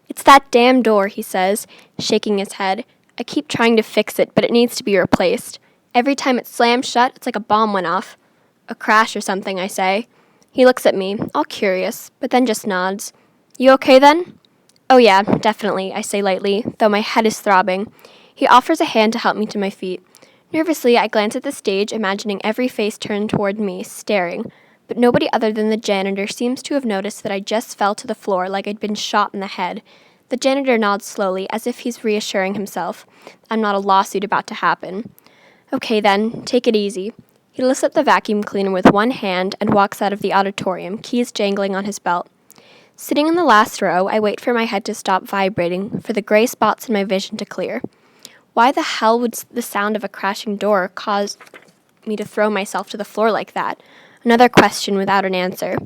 "It's that damn door," he says, shaking his head. "I keep trying to fix it, but it needs to be replaced. Every time it slams shut, it's like a bomb went off." "A crash or something," I say. He looks at me, all curious, but then just nods. "You okay then?" "Oh yeah, definitely," I say lightly, though my head is throbbing. He offers a hand to help me to my feet. Nervously, I glance at the stage, imagining every face turned toward me, staring. But nobody other than the janitor seems to have noticed that I just fell to the floor like I'd been shot in the head. The janitor nods slowly, as if he's reassuring himself. I'm not a lawsuit about to happen. "Okay then, take it easy." He lifts up the vacuum cleaner with one hand and walks out of the auditorium, keys jangling on his belt. Sitting in the last row, I wait for my head to stop vibrating, for the gray spots in my vision to clear. Why the hell would the sound of a crashing door cause me to throw myself to the floor like that? Another question without an answer.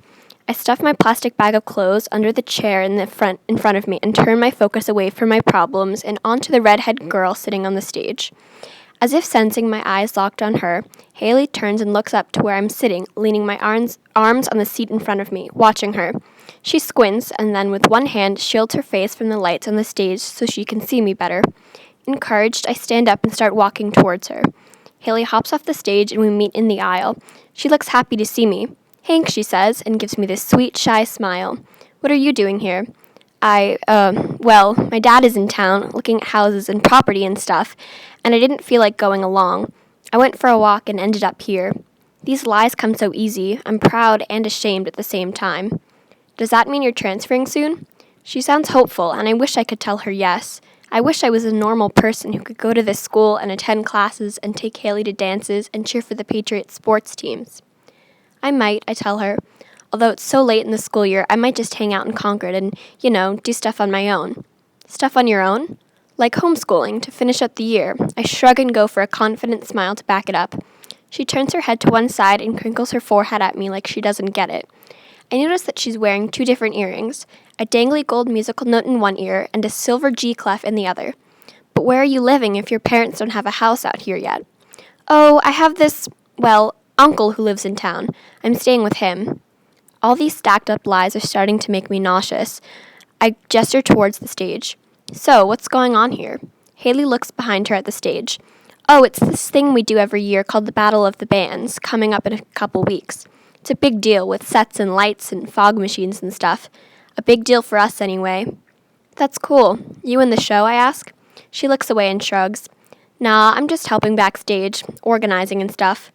I stuff my plastic bag of clothes under the chair in front of me and turn my focus away from my problems and onto the redhead girl sitting on the stage. As if sensing my eyes locked on her, Haley turns and looks up to where I'm sitting, leaning my arms on the seat in front of me, watching her. She squints and then with one hand shields her face from the lights on the stage so she can see me better. Encouraged, I stand up and start walking towards her. Haley hops off the stage and we meet in the aisle. She looks happy to see me. "Hank," she says, and gives me this sweet, shy smile. "What are you doing here?" Well, my dad is in town, looking at houses and property and stuff, and I didn't feel like going along. I went for a walk and ended up here. These lies come so easy. I'm proud and ashamed at the same time. "Does that mean you're transferring soon?" She sounds hopeful, and I wish I could tell her yes. I wish I was a normal person who could go to this school and attend classes and take Haley to dances and cheer for the Patriots sports teams. "I might," I tell her. "Although it's so late in the school year, I might just hang out in Concord and, do stuff on my own." "Stuff on your own?" "Like homeschooling, to finish up the year." I shrug and go for a confident smile to back it up. She turns her head to one side and crinkles her forehead at me like she doesn't get it. I notice that she's wearing 2 different earrings, a dangly gold musical note in one ear and a silver G clef in the other. "But where are you living if your parents don't have a house out here yet?" "Oh, I have this, uncle who lives in town. I'm staying with him." All these stacked up lies are starting to make me nauseous. I gesture towards the stage. "So, what's going on here?" Haley looks behind her at the stage. "Oh, it's this thing we do every year called the Battle of the Bands, coming up in a couple weeks. It's a big deal with sets and lights and fog machines and stuff. A big deal for us, anyway." "That's cool. You in the show?" I ask. She looks away and shrugs. "Nah, I'm just helping backstage, organizing and stuff."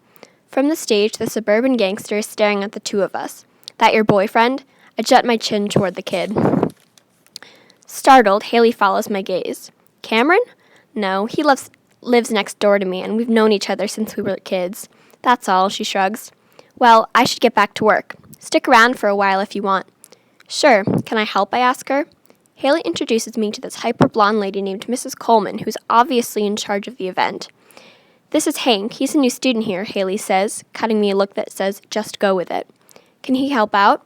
From the stage, the suburban gangster is staring at the two of us. "That your boyfriend?" I jut my chin toward the kid. Startled, Haley follows my gaze. "Cameron?" "No, he lives next door to me, and we've known each other since we were kids." "That's all," she shrugs. "Well, I should get back to work. Stick around for a while if you want." "Sure. Can I help?" I ask her. Haley introduces me to this hyper-blonde lady named Mrs. Coleman, who's obviously in charge of the event. "This is Hank. He's a new student here," Haley says, cutting me a look that says, "Just go with it." "Can he help out?"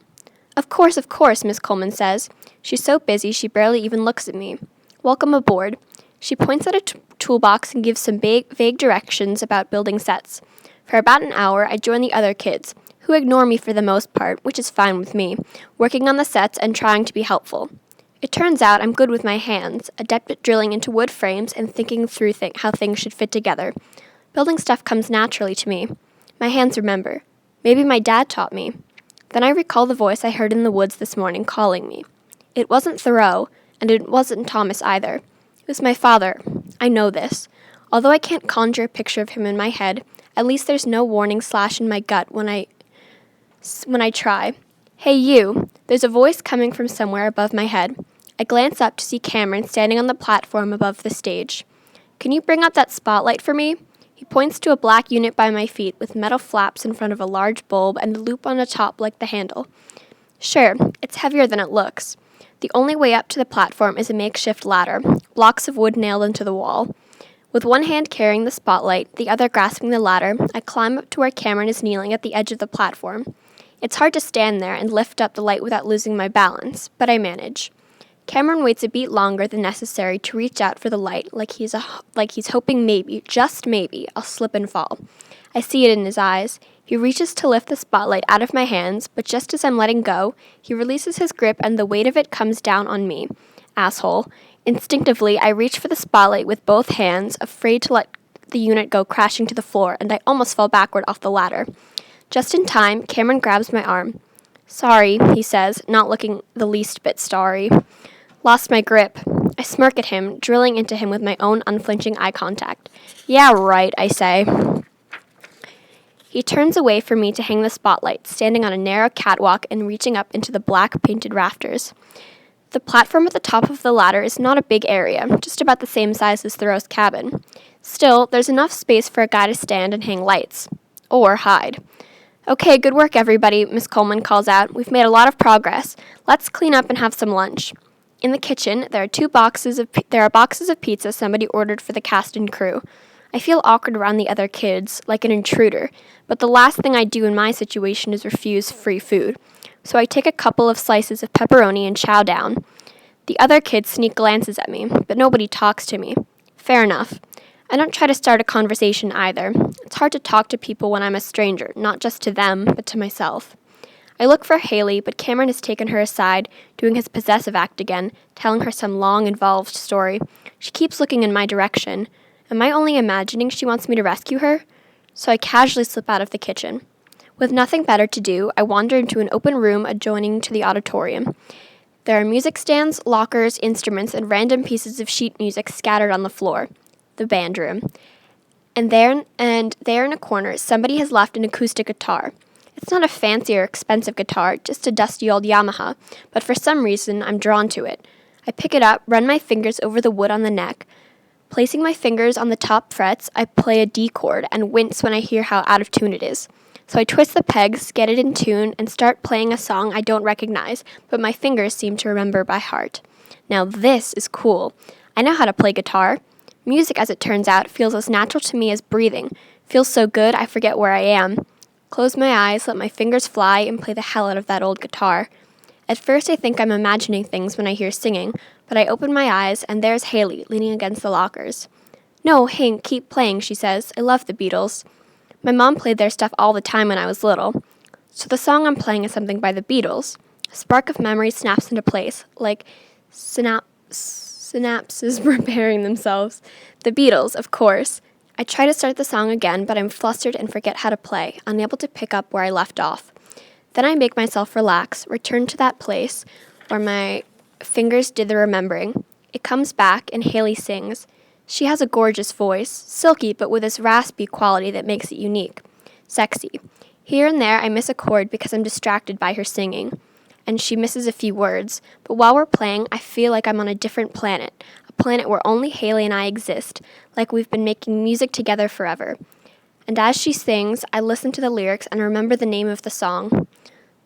Of course," Miss Coleman says. She's so busy she barely even looks at me. "Welcome aboard." She points at a toolbox and gives some vague directions about building sets. For about an hour, I join the other kids, who ignore me for the most part, which is fine with me, working on the sets and trying to be helpful. It turns out I'm good with my hands, adept at drilling into wood frames and thinking through how things should fit together. Building stuff comes naturally to me. My hands remember. Maybe my dad taught me. Then I recall the voice I heard in the woods this morning calling me. It wasn't Thoreau, and it wasn't Thomas either. It was my father. I know this. Although I can't conjure a picture of him in my head, at least there's no warning slash in my gut when I try. "Hey, you!" There's a voice coming from somewhere above my head. I glance up to see Cameron standing on the platform above the stage. "Can you bring up that spotlight for me?" He points to a black unit by my feet with metal flaps in front of a large bulb and a loop on the top like the handle. "Sure, it's heavier than it looks." The only way up to the platform is a makeshift ladder, blocks of wood nailed into the wall. With one hand carrying the spotlight, the other grasping the ladder, I climb up to where Cameron is kneeling at the edge of the platform. It's hard to stand there and lift up the light without losing my balance, but I manage. Cameron waits a beat longer than necessary to reach out for the light, like he's hoping maybe, just maybe, I'll slip and fall. I see it in his eyes. He reaches to lift the spotlight out of my hands, but just as I'm letting go, he releases his grip and the weight of it comes down on me. asshole. Instinctively, I reach for the spotlight with both hands, afraid to let the unit go crashing to the floor, and I almost fell backward off the ladder. Just in time, Cameron grabs my arm. Sorry, he says, not looking the least bit starry. Lost my grip. I smirk at him, drilling into him with my own unflinching eye contact. Yeah, right, I say. He turns away from me to hang the spotlight, standing on a narrow catwalk and reaching up into the black painted rafters. The platform at the top of the ladder is not a big area, just about the same size as Thoreau's cabin. Still, there's enough space for a guy to stand and hang lights. Or hide. Okay, good work, everybody, Miss Coleman calls out. We've made a lot of progress. Let's clean up and have some lunch. In the kitchen, there are boxes of pizza somebody ordered for the cast and crew. I feel awkward around the other kids, like an intruder, but the last thing I do in my situation is refuse free food. So I take a couple of slices of pepperoni and chow down. The other kids sneak glances at me, but nobody talks to me. Fair enough. I don't try to start a conversation either. It's hard to talk to people when I'm a stranger, not just to them, but to myself. I look for Haley, but Cameron has taken her aside, doing his possessive act again, telling her some long, involved story. She keeps looking in my direction. Am I only imagining she wants me to rescue her? So I casually slip out of the kitchen. With nothing better to do, I wander into an open room adjoining to the auditorium. There are music stands, lockers, instruments, and random pieces of sheet music scattered on the floor. The band room. And there in a corner, somebody has left an acoustic guitar. It's not a fancy or expensive guitar, just a dusty old Yamaha, but for some reason I'm drawn to it. I pick it up, run my fingers over the wood on the neck. Placing my fingers on the top frets, I play a D chord and wince when I hear how out of tune it is. So I twist the pegs, get it in tune, and start playing a song I don't recognize, but my fingers seem to remember by heart. Now this is cool. I know how to play guitar. Music, as it turns out, feels as natural to me as breathing. Feels so good I forget where I am. Close my eyes, let my fingers fly, and play the hell out of that old guitar. At first I think I'm imagining things when I hear singing, but I open my eyes, and there's Haley, leaning against the lockers. No, Hank, keep playing, she says. I love the Beatles. My mom played their stuff all the time when I was little. So the song I'm playing is something by the Beatles. A spark of memory snaps into place, like synapses repairing themselves. The Beatles, of course. I try to start the song again, but I'm flustered and forget how to play, unable to pick up where I left off. Then I make myself relax, return to that place where my fingers did the remembering. It comes back, and Haley sings. She has a gorgeous voice, silky but with this raspy quality that makes it unique. Sexy. Here and there I miss a chord because I'm distracted by her singing, and she misses a few words, but while we're playing, I feel like I'm on a different planet, a planet where only Haley and I exist, like we've been making music together forever. And as she sings, I listen to the lyrics and remember the name of the song.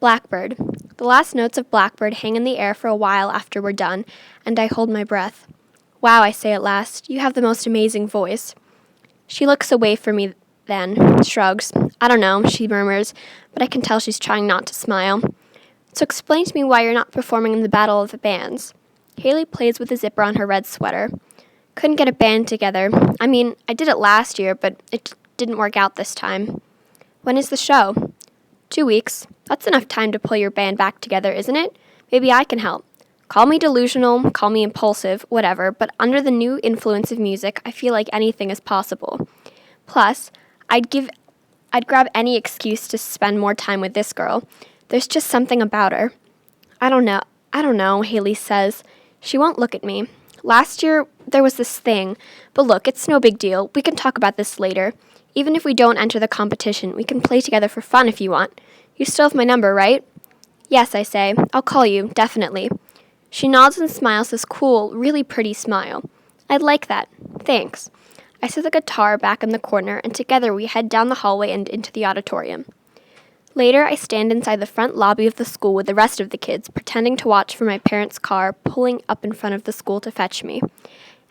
Blackbird. The last notes of Blackbird hang in the air for a while after we're done, and I hold my breath. Wow, I say at last, you have the most amazing voice. She looks away from me then, shrugs. I don't know, she murmurs, but I can tell she's trying not to smile. So explain to me why you're not performing in the Battle of the Bands. Haley plays with the zipper on her red sweater. Couldn't get a band together. I mean, I did it last year, but it didn't work out this time. When is the show? 2 weeks. That's enough time to pull your band back together, isn't it? Maybe I can help. Call me delusional, call me impulsive, whatever, but under the new influence of music, I feel like anything is possible. Plus, I'd grab any excuse to spend more time with this girl. There's just something about her. I don't know, Haley says. She won't look at me. Last year, there was this thing. But look, it's no big deal. We can talk about this later. Even if we don't enter the competition, we can play together for fun if you want. You still have my number, right? Yes, I say. I'll call you, definitely. She nods and smiles this cool, really pretty smile. I'd like that. Thanks. I set the guitar back in the corner, and together we head down the hallway and into the auditorium. Later, I stand inside the front lobby of the school with the rest of the kids, pretending to watch for my parents' car pulling up in front of the school to fetch me.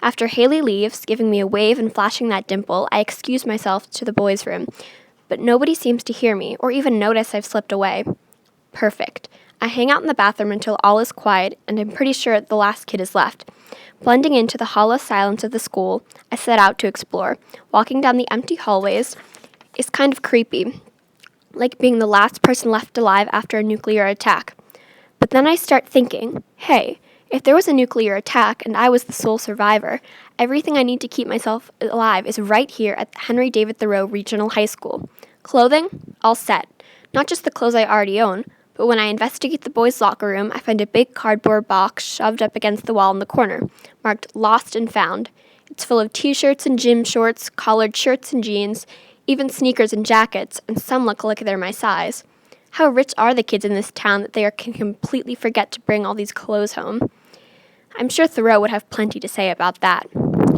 After Haley leaves, giving me a wave and flashing that dimple, I excuse myself to the boys' room, but nobody seems to hear me or even notice I've slipped away. Perfect. I hang out in the bathroom until all is quiet, and I'm pretty sure the last kid is left. Blending into the hollow silence of the school, I set out to explore. Walking down the empty hallways is kind of creepy, like being the last person left alive after a nuclear attack. But then I start thinking, hey, If there was a nuclear attack and I was the sole survivor, everything I need to keep myself alive is right here at Henry David Thoreau Regional High School. Clothing? All set. Not just the clothes I already own, but when I investigate the boys' locker room, I find a big cardboard box shoved up against the wall in the corner, marked Lost and Found. It's full of t-shirts and gym shorts, collared shirts and jeans, even sneakers and jackets, and some look like they're my size. How rich are the kids in this town that they can completely forget to bring all these clothes home? I'm sure Thoreau would have plenty to say about that.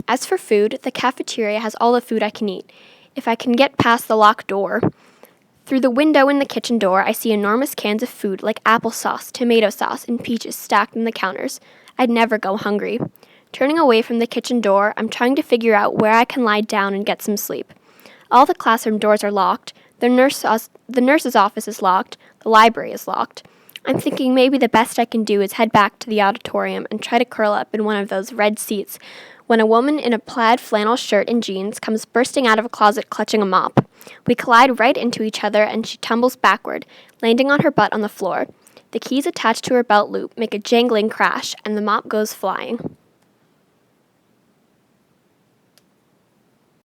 As for food, the cafeteria has all the food I can eat, if I can get past the locked door. Through the window in the kitchen door, I see enormous cans of food like applesauce, tomato sauce, and peaches stacked on the counters. I'd never go hungry. Turning away from the kitchen door, I'm trying to figure out where I can lie down and get some sleep. All the classroom doors are locked. The nurse's office is locked. The library is locked. I'm thinking maybe the best I can do is head back to the auditorium and try to curl up in one of those red seats when a woman in a plaid flannel shirt and jeans comes bursting out of a closet clutching a mop. We collide right into each other and she tumbles backward, landing on her butt on the floor. The keys attached to her belt loop make a jangling crash and the mop goes flying.